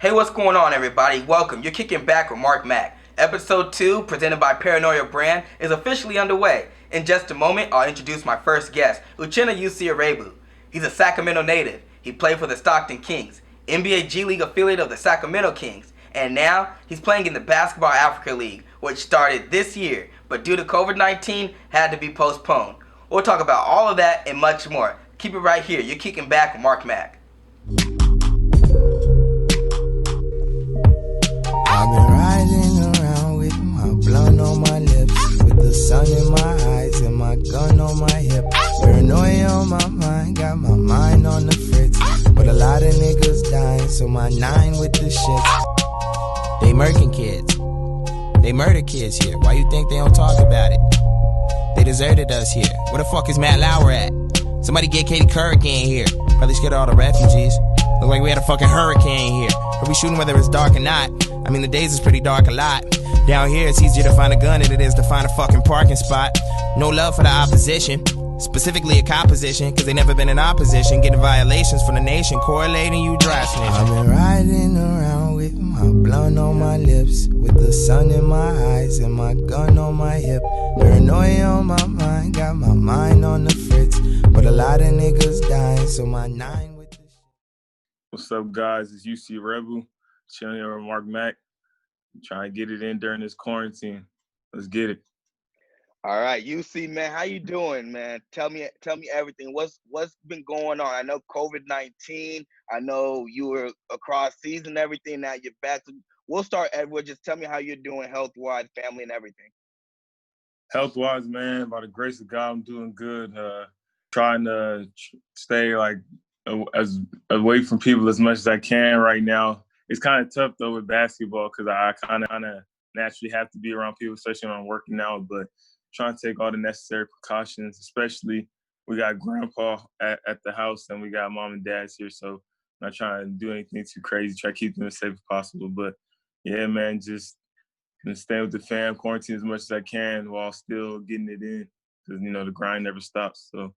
Hey, what's going on, everybody? Welcome. You're kicking back with MarcMack. Episode 2, presented by Paranoia Brand, is officially underway. In just a moment, I'll introduce my first guest, Uchenna Iroegbu. He's a Sacramento native. He played for the Stockton Kings, NBA G League affiliate of the Sacramento Kings, and now he's playing in the Basketball Africa League, which started this year, but due to COVID-19, had to be postponed. We'll talk about all of that and much more. Keep it right here. You're kicking back with MarcMack. I've been riding around with my blunt on my lips, with the sun in my eyes and my gun on my hip. Paranoia on my mind, got my mind on the fritz. But a lot of niggas dying, so my 9 with the shit. They murking kids. They murder kids here. Why you think they don't talk about it? They deserted us here. Where the fuck is Matt Lauer at? Somebody get Katie Couric in here. Probably scared of all the refugees. Look like we had a fucking hurricane here. Are we shooting whether it's dark or not? I mean, the days is pretty dark a lot. Down here, it's easier to find a gun than it is to find a fucking parking spot. No love for the opposition, specifically a composition, cause they never been in opposition. Getting violations from the nation, correlating you dry snitching. I've been riding around with my blunt on my lips, with the sun in my eyes and my gun on my hip. Paranoia on my mind, got my mind on the fritz. But a lot of niggas dying, so my 9 with the shit. What's up, guys? It's Iroegbu, chilling here with MarcMack. Trying to get it in during this quarantine. Let's get it. All right, UC, man, how you doing, man? Tell me everything. What's been going on? I know COVID-19. I know you were across season and everything. Now you're back. We'll start, Edward. Just tell me how you're doing health-wise, family, and everything. Health-wise, man, by the grace of God, I'm doing good. Trying to stay like as away from people as much as I can right now. It's kind of tough though with basketball because I kind of naturally have to be around people, especially when I'm working out. But trying to take all the necessary precautions, especially we got grandpa at the house and we got mom and dad's here, so not trying to do anything too crazy. Try to keep them as safe as possible. But yeah, man, just gonna stay with the fam, quarantine as much as I can while still getting it in because the grind never stops. So.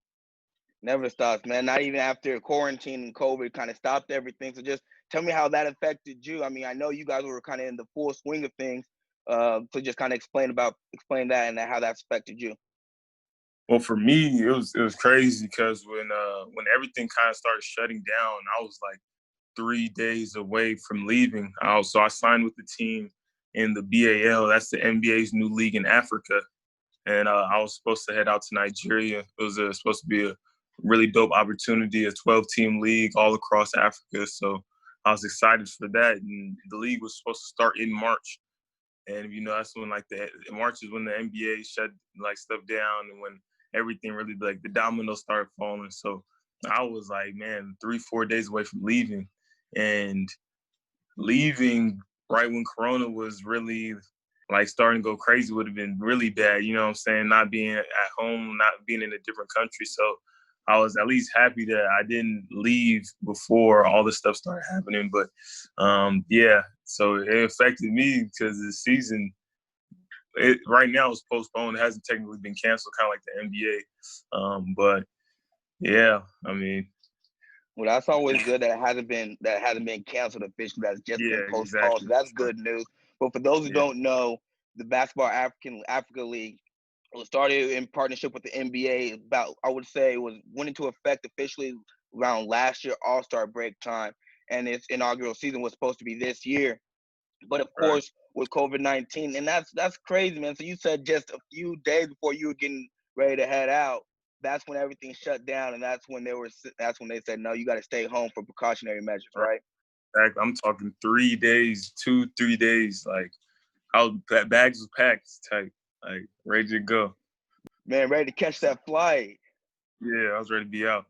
Never stops, man. Not even after quarantine and COVID kind of stopped everything. So just tell me how that affected you. I mean, I know you guys were kind of in the full swing of things. So just kind of explain that and how that's affected you. Well, for me, it was crazy because when everything kind of started shutting down, I was like 3 days away from leaving. So I signed with the team in the BAL. That's the NBA's new league in Africa. And I was supposed to head out to Nigeria. It was supposed to be a really dope opportunity, a 12-team league all across Africa. So I was excited for that. And the league was supposed to start in March. And, that's when March is when the NBA shut stuff down and when everything really the dominoes started falling. So I was like, man, 3-4 days away from leaving. And leaving right when Corona was really starting to go crazy would have been really bad. You know what I'm saying? Not being at home, not being in a different country. So I was at least happy that I didn't leave before all this stuff started happening. But, yeah, so it affected me because the season, right now is postponed. It hasn't technically been canceled, kind of like the NBA. But, yeah, I mean. Well, that's always good that it hasn't been canceled officially. That's just been postponed. Exactly. So that's good news. But for those who don't know, the Basketball Africa League, it was started in partnership with the NBA about, I would say, went into effect officially around last year, All-Star break time. And its inaugural season was supposed to be this year. But of course, with COVID-19, and that's crazy, man. So you said just a few days before you were getting ready to head out, that's when everything shut down. And that's when they said, no, you got to stay home for precautionary measures, right? I'm talking 3 days, 2-3 days. Bags was packed type. Ready to go. Man, ready to catch that flight. Yeah, I was ready to be out.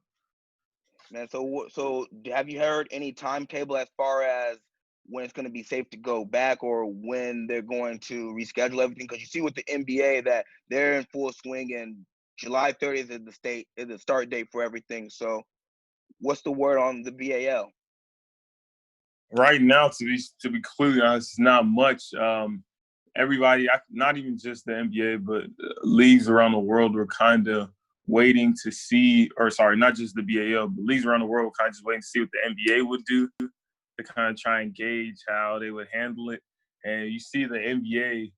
Man, so have you heard any timetable as far as when it's going to be safe to go back or when they're going to reschedule everything? Because you see with the NBA that they're in full swing and July 30th is the start date for everything. So what's the word on the BAL? Right now, to be completely honest, it's not much. Everybody, not even just the NBA, but leagues around the world were kind of waiting to see, or sorry, not just the BAL, but leagues around the world were kind of just waiting to see what the NBA would do. to kind of try and gauge how they would handle it. And you see the NBA,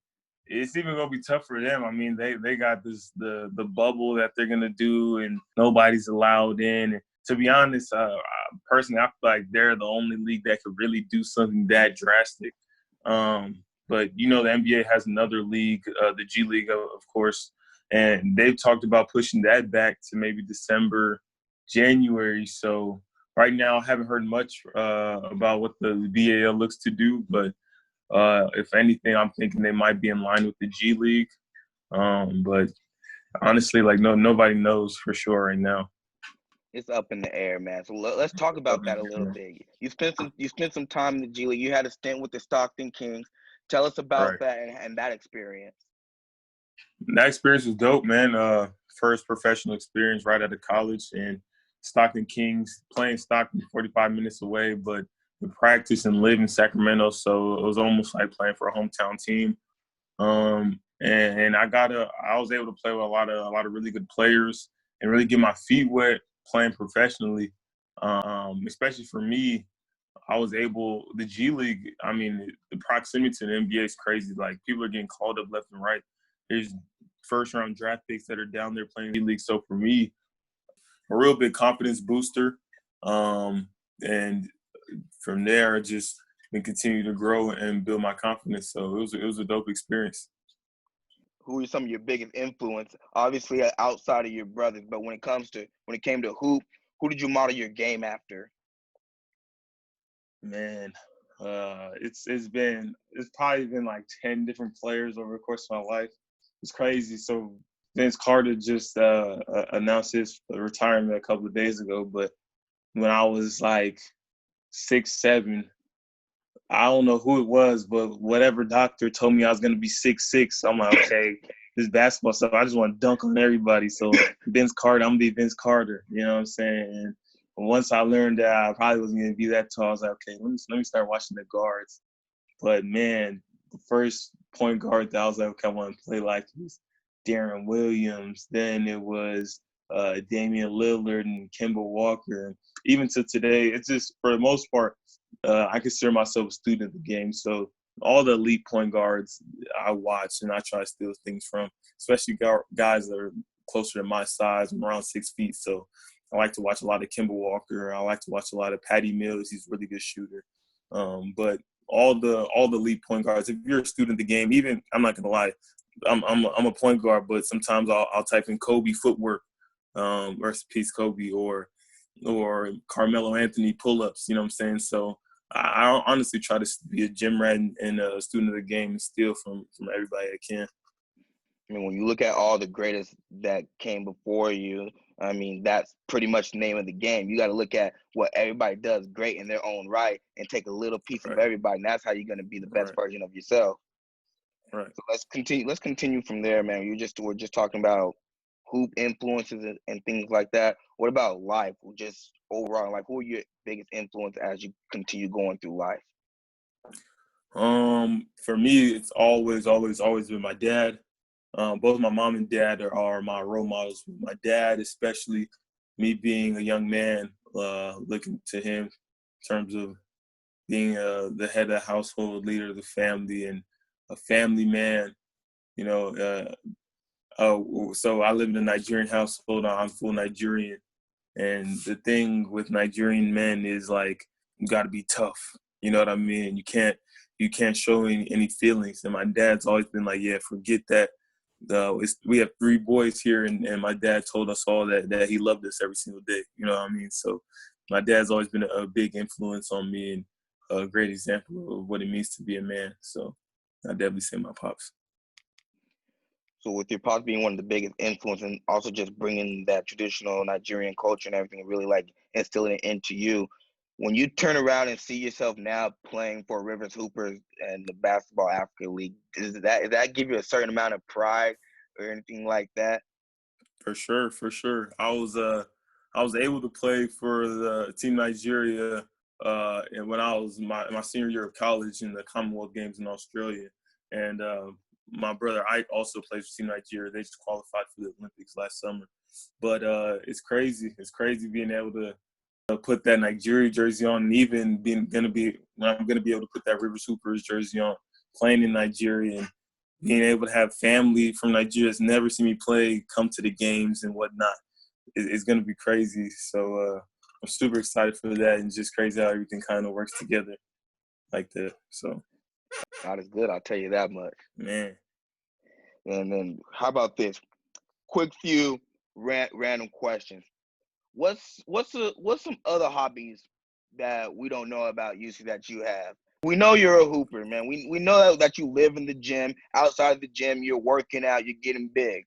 it's even gonna be tough for them. I mean, they got the bubble that they're gonna do, and nobody's allowed in. And to be honest, personally, I feel like they're the only league that could really do something that drastic. But the NBA has another league, the G League, of course, and they've talked about pushing that back to maybe December, January. So right now, I haven't heard much about what the BAL looks to do, but if anything, I'm thinking they might be in line with the G League. But honestly, nobody knows for sure right now. It's up in the air, man. So let's talk about that a little bit. You spent some time in the G League. You had a stint with the Stockton Kings. Tell us about that and that experience. That experience was dope, man. First professional experience right out of college, and Stockton Kings, playing Stockton 45 minutes away, but the practice and live in Sacramento, so it was almost like playing for a hometown team. And I was able to play with a lot of really good players and really get my feet wet playing professionally. Especially for me, the G League, I mean, the proximity to the NBA is crazy. Like, people are getting called up left and right. There's first-round draft picks that are down there playing G League. So for me, a real big confidence booster. And from there, just been continue to grow and build my confidence. So it was a dope experience. Who are some of your biggest influence? Obviously, outside of your brothers, but when it came to hoop, who did you model your game after? Man, it's probably been like 10 different players over the course of my life. It's crazy. So Vince Carter just announced his retirement a couple of days ago, but when I was like 6', 7, I don't know who it was, but whatever doctor told me I was gonna be 6'6". I'm like, okay, this basketball stuff, I just want to dunk on everybody. So Vince Carter, I'm gonna be Vince Carter. You know what I'm saying? And once I learned that I probably wasn't gonna be that tall, I was like, okay, let me start watching the guards. But man, the first point guard that I was like, okay, I want to play like was Darren Williams. Then it was Damian Lillard and Kemba Walker. Even to today, it's just, for the most part, I consider myself a student of the game. So all the elite point guards I watch and I try to steal things from, especially guys that are closer to my size. I'm around 6 feet. So I like to watch a lot of Kemba Walker. I like to watch a lot of Patty Mills. He's a really good shooter. But all the elite point guards, if you're a student of the game, even, I'm not going to lie, I'm a point guard, but sometimes I'll type in Kobe footwork, rest in peace Kobe, or Carmelo Anthony pull-ups, you know what I'm saying? So I honestly try to be a gym rat and a student of the game and steal from everybody I can. I mean, when you look at all the greatest that came before you, I mean, that's pretty much the name of the game. You got to look at what everybody does great in their own right and take a little piece of everybody, and that's how you're going to be the best version of yourself. Right. So let's continue from there, man. We're just talking about hoop influences and things like that. What about life? Just overall, like, who are your biggest influence as you continue going through life? For me, it's always been my dad. Both my mom and dad are my role models. My dad, especially, me being a young man, looking to him in terms of being the head of the household, leader of the family, and a family man. You know, so I live in a Nigerian household. I'm full Nigerian. And the thing with Nigerian men is, like, you got to be tough. You know what I mean? You can't show any feelings. And my dad's always been like, yeah, forget that. We have 3 boys here, and my dad told us all that he loved us every single day. You know what I mean? So my dad's always been a big influence on me and a great example of what it means to be a man. So I definitely say my pops. So with your pops being one of the biggest influence and also just bringing that traditional Nigerian culture and everything, really like instilling it into you, when you turn around and see yourself now playing for Rivers Hoopers and the Basketball Africa League, does that give you a certain amount of pride or anything like that? For sure. I was able to play for the Team Nigeria and when I was my senior year of college in the Commonwealth Games in Australia. And my brother Ike also plays for Team Nigeria. They just qualified for the Olympics last summer. But it's crazy. It's crazy being able to put that Nigeria jersey on, and even I'm gonna be able to put that Rivers Hoopers jersey on, playing in Nigeria, and being able to have family from Nigeria that's never seen me play come to the games and whatnot. It's gonna be crazy. So I'm super excited for that, and just crazy how everything kind of works together like that. So God is good, I'll tell you that much. man. And then how about this? Quick few random questions. What's some other hobbies that we don't know about you that you have? We know you're a hooper, man. We know that you live in the gym. Outside of the gym, you're working out, you're getting big.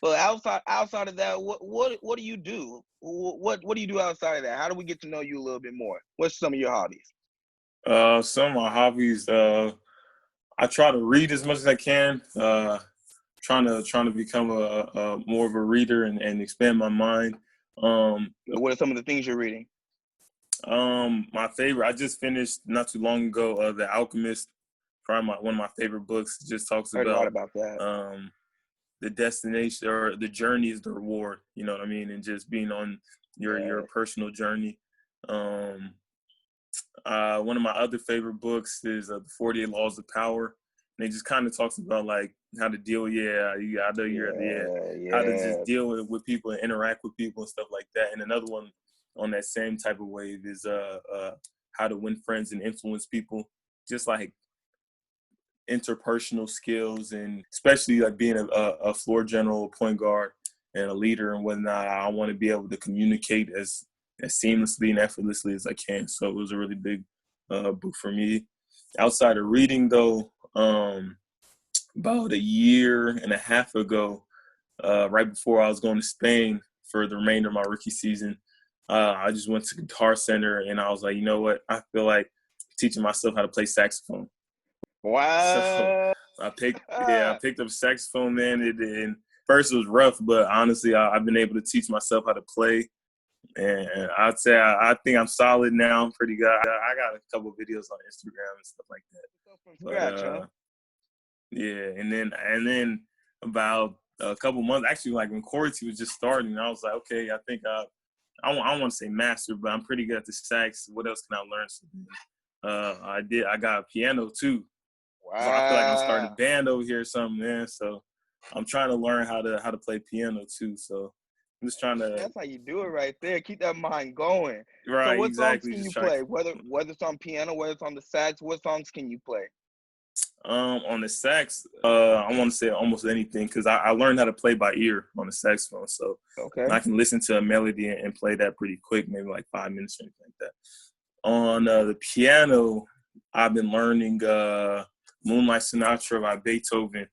But outside of that, what do you do? What do you do outside of that? How do we get to know you a little bit more? What's some of your hobbies? Some of my hobbies, I try to read as much as I can. Trying to become a more of a reader and expand my mind. What are some of the things you're reading? My favorite, I just finished not too long ago, The Alchemist. Probably one of my favorite books. It just talks about that. The destination or the journey is the reward. You know what I mean? And just being on your personal journey. One of my other favorite books is The 48 Laws of Power. And it just kind of talks about like how to deal. How to just deal with people and interact with people and stuff like that. And another one on that same type of wave is how to win friends and influence people. Just like interpersonal skills, and especially like being a floor general, point guard, and a leader and whatnot. I want to be able to communicate as seamlessly and effortlessly as I can. So it was a really big book for me. Outside of reading, though, about a year and a half ago, right before I was going to Spain for the remainder of my rookie season, I just went to Guitar Center, and I was like, you know what? I feel like teaching myself how to play saxophone. Wow. So I picked up saxophone, man. And first it was rough, but honestly, I've been able to teach myself how to play. And I'd say I think I'm solid now. I'm pretty good. I got a couple of videos on Instagram and stuff like that. From scratch, huh? Yeah, and then about a couple months, actually, like when quarantine was just starting, I was like, okay, I think I don't want to say master, but I'm pretty good at the sax. What else can I learn? So, I got a piano too. Wow. So I feel like I'm starting a band over here or something, man. So I'm trying to learn how to play piano too. So I'm just trying to. That's how you do it right there. Keep that mind going. Right, so what exactly. songs can you play? Whether it's on piano, whether it's on the sax, what songs can you play? On the sax, I want to say almost anything, because I learned how to play by ear on the saxophone. So I can listen to a melody and play that pretty quick, maybe like 5 minutes or anything like that. On the piano, I've been learning Moonlight Sonata by Beethoven.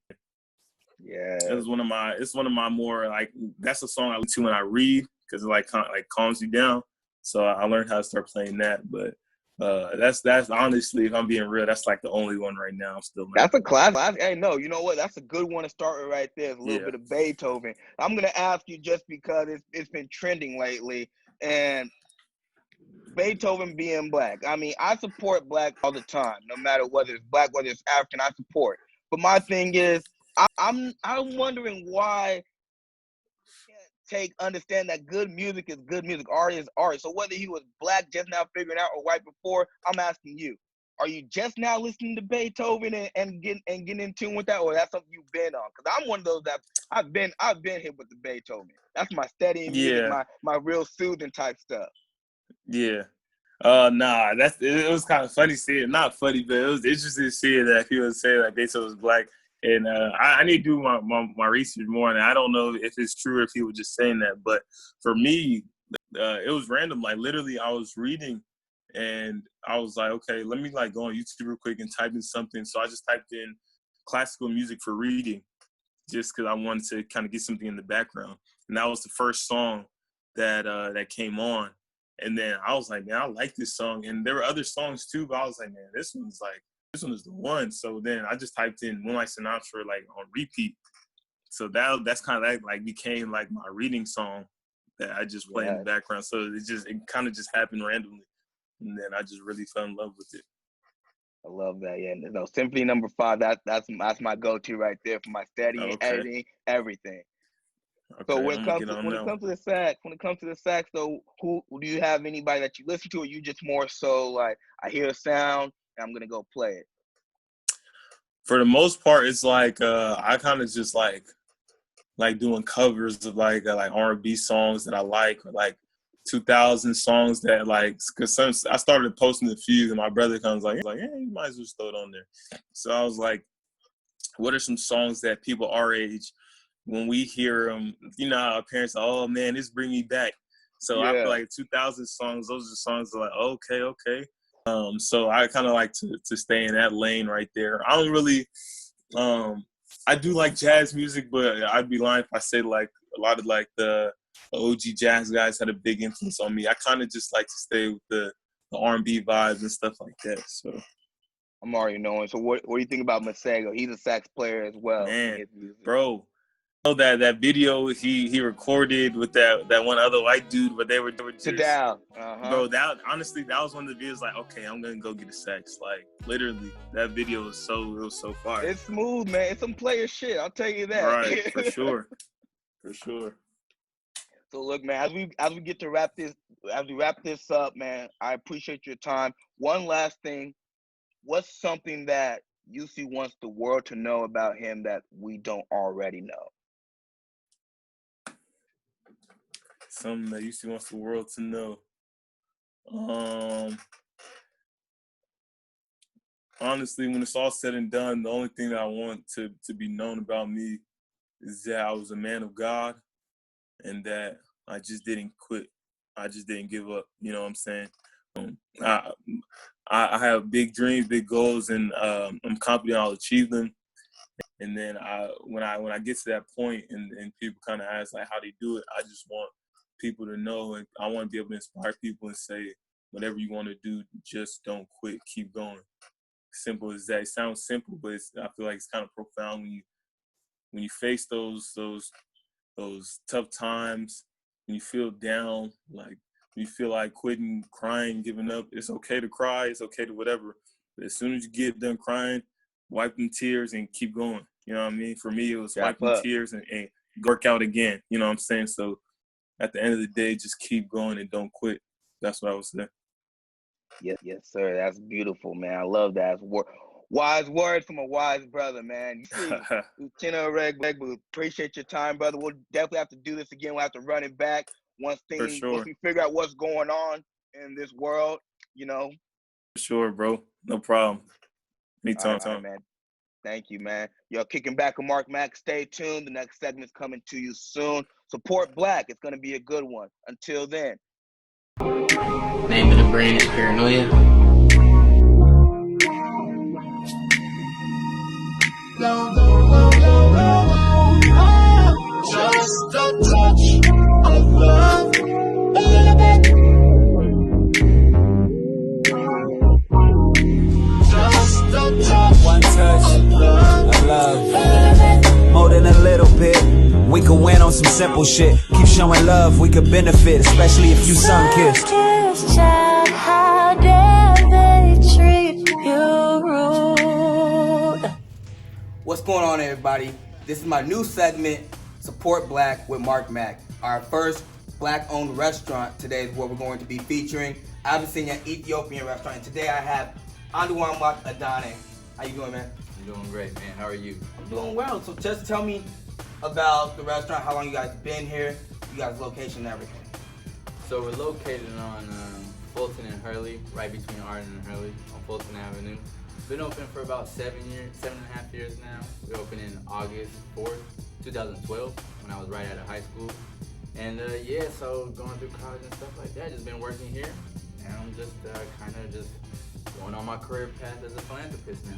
Yeah, it's one of my more like, that's a song I listen to when I read, because it like calms you down. So I learned how to start playing that. But that's honestly, if I'm being real, that's like the only one right now I'm still learning. That's a classic. Hey, no, you know what? That's a good one to start with right there. It's a little bit of Beethoven. I'm gonna ask you just because it's been trending lately, and Beethoven being black. I mean, I support black all the time, no matter whether it's black, whether it's African. I support. But my thing is, I'm wondering why understand that good music is good music, art is art. So whether he was black just now figuring out or white before, I'm asking you, are you just now listening to Beethoven and getting in tune with that, or that's something you've been on? Because I'm one of those that I've been hit with the Beethoven. That's my steady music, my real soothing type stuff. Yeah. Nah, it was kind of funny seeing, not funny, but it was interesting seeing that people would say like Beethoven was black. And I need to do my research more, and I don't know if it's true or if he was just saying that. But for me, it was random. Like literally, I was reading, and I was like, okay, let me like go on YouTube real quick and type in something. So I just typed in classical music for reading, just because I wanted to kind of get something in the background. And that was the first song that came on. And then I was like, man, I like this song. And there were other songs too, but I was like, man, this one is the one. So then I just typed in Moonlight Sonata like on repeat. So that's kind of like became like my reading song that I just play in the background. So it kind of just happened randomly, and then I just really fell in love with it. I love that. Yeah, no, Symphony No. 5. That's my go-to right there for my studying, editing, everything. Okay, So when I'm it gonna comes get to on when it now. comes to the sax, though, who do you have anybody that you listen to, or you just more so like I hear a sound and I'm gonna go play it? For the most part, it's like I kind of just like doing covers of like R&B songs that I like, or like 2000 songs that like, cause I started posting a few, and my brother comes like, hey, you might as well just throw it on there. So I was like, what are some songs that people our age, when we hear them, you know, our parents are, oh man, this bring me back. So I feel Yeah. like 2000 songs, those are songs that are like, okay. So I kind of like to stay in that lane right there. I don't really, I do like jazz music, but I'd be lying if I say like a lot of like the OG jazz guys had a big influence on me. I kind of just like to stay with the R&B vibes and stuff like that. So, I'm already knowing. So what do you think about Masego? He's a sax player as well in man, his music. bro, know that video he recorded with that one other white dude, but they were Sit just, down. bro, that honestly, that was one of the videos like, okay, I'm gonna go get a sax. Like literally, that video was so fire. It's smooth, man. It's some player shit. I'll tell you that. Right, for sure. So look, man, as we get to wrap this up, man, I appreciate your time. One last thing, what's something that UC wants the world to know about him that we don't already know? Something that UC wants the world to know. Honestly, when it's all said and done, the only thing that I want to be known about me is that I was a man of God, and that I just didn't quit. I just didn't give up. You know what I'm saying? I have big dreams, big goals, and I'm confident I'll achieve them. And then when I get to that point, and people kind of ask like how they do it, I just want people to know, and I want to be able to inspire people and say, whatever you want to do, just don't quit, keep going. Simple as that. It sounds simple, but I feel like it's kind of profound when you face those tough times, when you feel down, like when you feel like quitting, crying, giving up. It's okay to cry, it's okay to whatever. But as soon as you get done crying, wipe them tears and keep going. You know what I mean? For me, it was wiping tears and work out again. You know what I'm saying? So at the end of the day, just keep going and don't quit. That's what I would say. Yes, sir. That's beautiful, man. I love that. Wise words from a wise brother, man. You see, Uchenna Iroegbu, appreciate your time, brother. We'll definitely have to do this again. We'll have to run it back once we figure out what's going on in this world, you know. For sure, bro. No problem. Anytime. All right, man. Thank you, man. Yo, kicking back with MarcMack. Stay tuned. The next segment's coming to you soon. Support Black. It's going to be a good one. Until then. Name of the brand is Paranoia. Just a touch of love. Just a touch. One touch of love. More than a little bit. We could win on some simple shit. Keep showing love, we could benefit, especially if you sun-kissed. How dare they treat you rude? What's going on, everybody? This is my new segment, Support Black with MarcMack. Our first Black-owned restaurant today is what we're going to be featuring. Abyssinia Ethiopian restaurant. And today I have Untitled Chapter. How you doing, man? I'm doing great, man. How are you? I'm doing well. So just tell me about the restaurant, how long you guys been here, you guys' location and everything. So we're located on Fulton and Hurley, right between Arden and Hurley on Fulton Avenue. Been open for about 7.5 years now. We opened in August 4th, 2012, when I was right out of high school. And so going through college and stuff like that, just been working here. And I'm just kind of just going on my career path as a philanthropist now.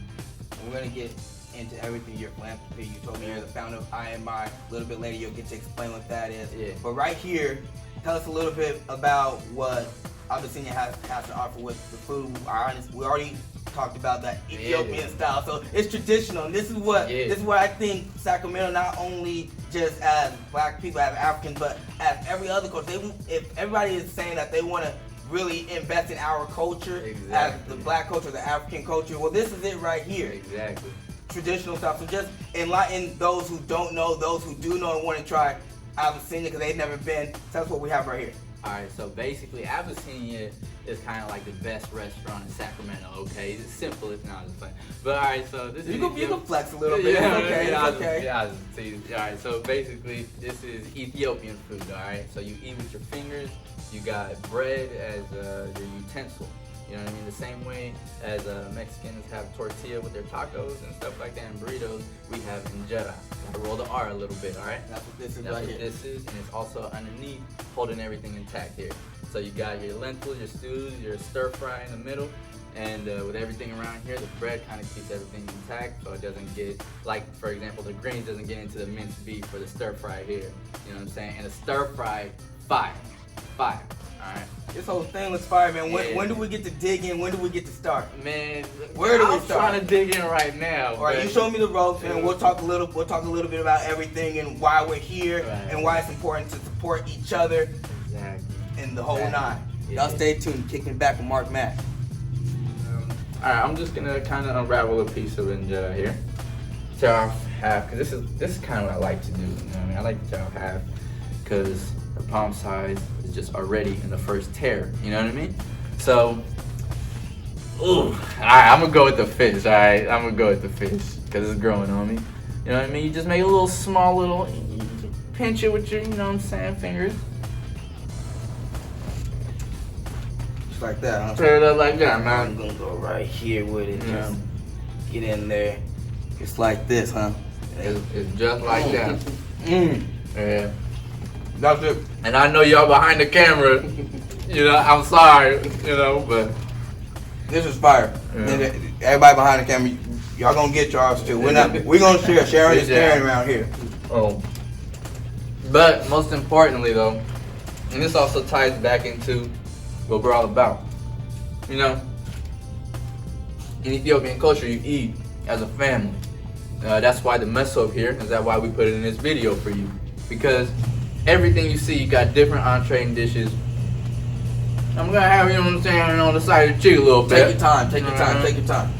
And we're gonna get into everything your philanthropy. You told me you're the founder of IMI. A little bit later, you'll get to explain what that is. Yeah. But right here, tell us a little bit about what Abyssinia has to offer with the food. We already talked about that Ethiopian style, so it's traditional. And this is what I think Sacramento, not only just as Black people, as Africans, but as every other culture. If everybody is saying that they want to really invest in our culture, as the Black culture, the African culture, well, this is it right here. Exactly. Traditional stuff. So just enlighten those who don't know, those who do know and want to try. Abyssinia because they've never been. Tell us what we have right here. Alright, so basically Abyssinia is kind of like the best restaurant in Sacramento, okay? It's simple, it's not as fun. But alright, so this is... You can flex a little bit, yeah, it's okay, yeah, it's okay. Yeah, alright, so basically this is Ethiopian food, alright? So you eat with your fingers, you got bread as your utensil. You know what I mean? The same way as Mexicans have tortilla with their tacos and stuff like that and burritos, we have injera. Gotta roll the R a little bit, alright? That's what this is That's right what here. this is, and it's also underneath, holding everything intact here. So you got your lentils, your stews, your stir fry in the middle, and with everything around here, the bread kind of keeps everything intact, so it doesn't get, like for example, the greens doesn't get into the minced beef or the stir fry here. You know what I'm saying? And the stir fry, fire. Alright. This whole thing looks fire, man. Yeah. When do we get to dig in? When do we get to start? Man, Where do we I'm start? trying to dig in right now. All right, you show me the ropes, and we'll talk a little bit about everything and why we're here and why it's important to support each other Exactly. and the whole nine. Yeah. Y'all stay tuned. Kicking back with MarcMack. Alright, I'm just gonna kind of unravel a piece of injera here. Tear off half, because this is kind of what I like to do. You know what I mean? I like to tear off half because the palm size is just already in the first tear. You know what I mean? So, alright, I'm gonna go with the fish. Alright, I'm gonna go with the fish because it's growing on me. You know what I mean? You just make a little small pinch it with your, you know what I'm saying, fingers. Just like that, huh? Tear it up like that, I'm man. gonna go right here with it. Yeah. Just get in there. Just like this, huh? It's just like that. Yeah. That's it. And I know y'all behind the camera, you know, I'm sorry, you know, but This is fire. Yeah. And everybody behind the camera, y'all gonna get yours too. We're gonna share. Sharing is Yeah. sharing around here. But most importantly though, and this also ties back into what we're all about. You know, in Ethiopian culture, you eat as a family. That's why the mess up here is that why we put it in this video for you, because everything you see, you got different entree and dishes. I'm gonna have, you know what I'm saying, on the side of the cheek a little bit. Take your time. Take your time. Mhm. Take your time.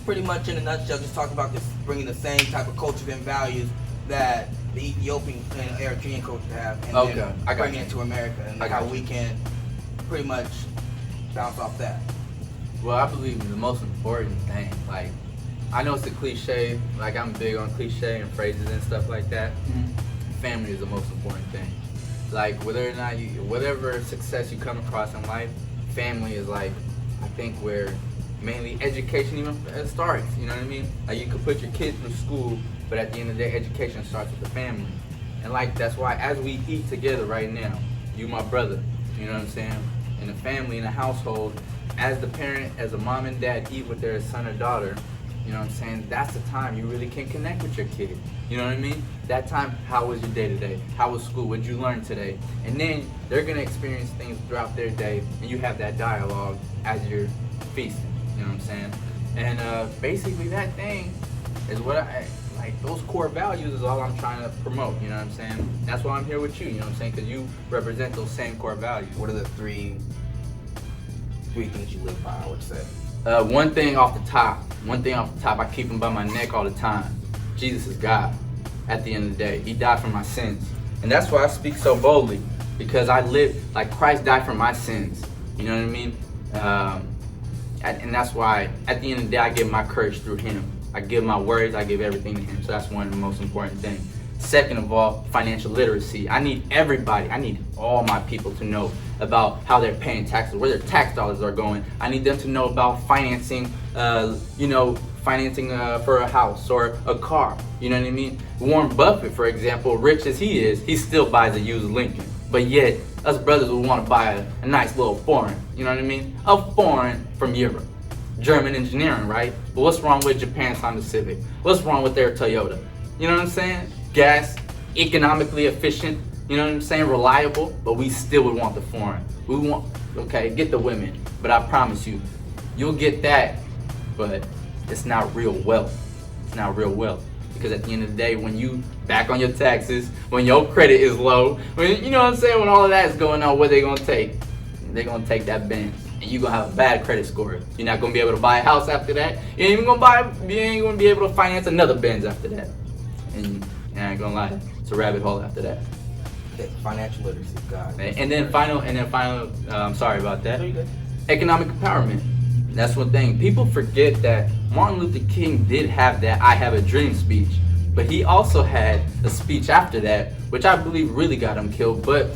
Pretty much in a nutshell, just talk about this, bringing the same type of cultures and values that the Ethiopian and Eritrean culture have, and Okay, then I got bringing you. it to America, and I got how you. we can pretty much bounce off that. Well, I believe the most important thing, like, I know it's a cliche, like I'm big on cliche and phrases and stuff like that. Family is the most important thing. Like, whether or not you, whatever success you come across in life, family is like, I think where mainly education even starts, you know what I mean? Like, you could put your kids through school, but at the end of the day, education starts with the family. And like, that's why as we eat together right now, you my brother, you know what I'm saying? In a family, in a household, as the parent, as a mom and dad eat with their son or daughter, you know what I'm saying? That's the time you really can connect with your kid. You know what I mean? That time, how was your day today? How was school? What did you learn today? And then they're gonna experience things throughout their day, and you have that dialogue as you're feasting. You know what I'm saying? And basically, that thing is what I like. Those core values is all I'm trying to promote. You know what I'm saying? That's why I'm here with you. You know what I'm saying? Because you represent those same core values. What are the three things you live by, I would say? One thing off the top, I keep him by my neck all the time. Jesus is God. At the end of the day, He died for my sins, and that's why I speak so boldly, because I live like Christ died for my sins. You know what I mean? And that's why at the end of the day, I give my courage through Him. I give my words, I give everything to Him. So that's one of the most important things. Second of all, financial literacy. I need everybody, I need all my people to know about how they're paying taxes, where their tax dollars are going. I need them to know about financing, financing for a house or a car. You know what I mean? Warren Buffett, for example, rich as he is, he still buys a used Lincoln. But yet, us brothers would want to buy a nice little foreign. You know what I mean? A foreign from Europe. German engineering, right? But what's wrong with Japan's Honda Civic? What's wrong with their Toyota? You know what I'm saying? Gas, economically efficient, you know what I'm saying? Reliable, but we still would want the foreign. We want, okay, get the women, but I promise you, you'll get that, but it's not real wealth. It's not real wealth. Because at the end of the day, when you back on your taxes, when your credit is low, when, you know what I'm saying, when all of that is going on, what they gonna take? They're gonna take that Benz. And you're gonna have a bad credit score. You're not gonna be able to buy a house after that. You ain't even gonna be able to finance another Benz after that. And I ain't gonna lie, it's a rabbit hole after that. Okay, financial literacy, God. And then final, sorry about that. Economic empowerment. That's one thing. People forget that Martin Luther King did have that "I Have a Dream" speech, but he also had a speech after that, which I believe really got him killed. But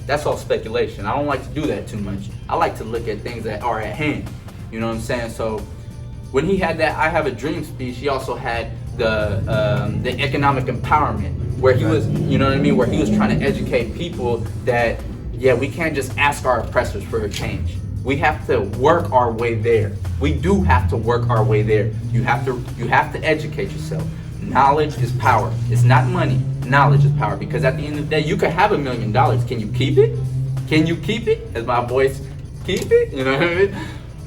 that's all speculation. I don't like to do that too much. I like to look at things that are at hand. You know what I'm saying? So when he had that "I Have a Dream" speech, he also had the economic empowerment, where he was, you know what I mean, where he was trying to educate people that, yeah, we can't just ask our oppressors for a change. We have to work our way there. We do have to work our way there. You have to educate yourself. Knowledge is power. It's not money. Knowledge is power. Because at the end of the day, you could have $1 million. Can you keep it? Can you keep it? As my boys, keep it? You know what I mean?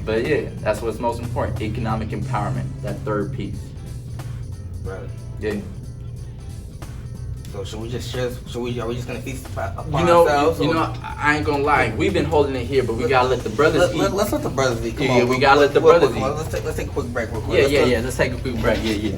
But yeah, that's what's most important. Economic empowerment. That third piece. Right. Yeah. So should we just share? Are we just gonna feast upon ourselves? I ain't gonna lie. We've been holding it here, but we gotta let the brothers eat. Let's let the brothers eat. Come Yeah, on, we gotta let the brothers eat. Let's take a quick break real quick. Yeah. Let's take a quick break. Yeah.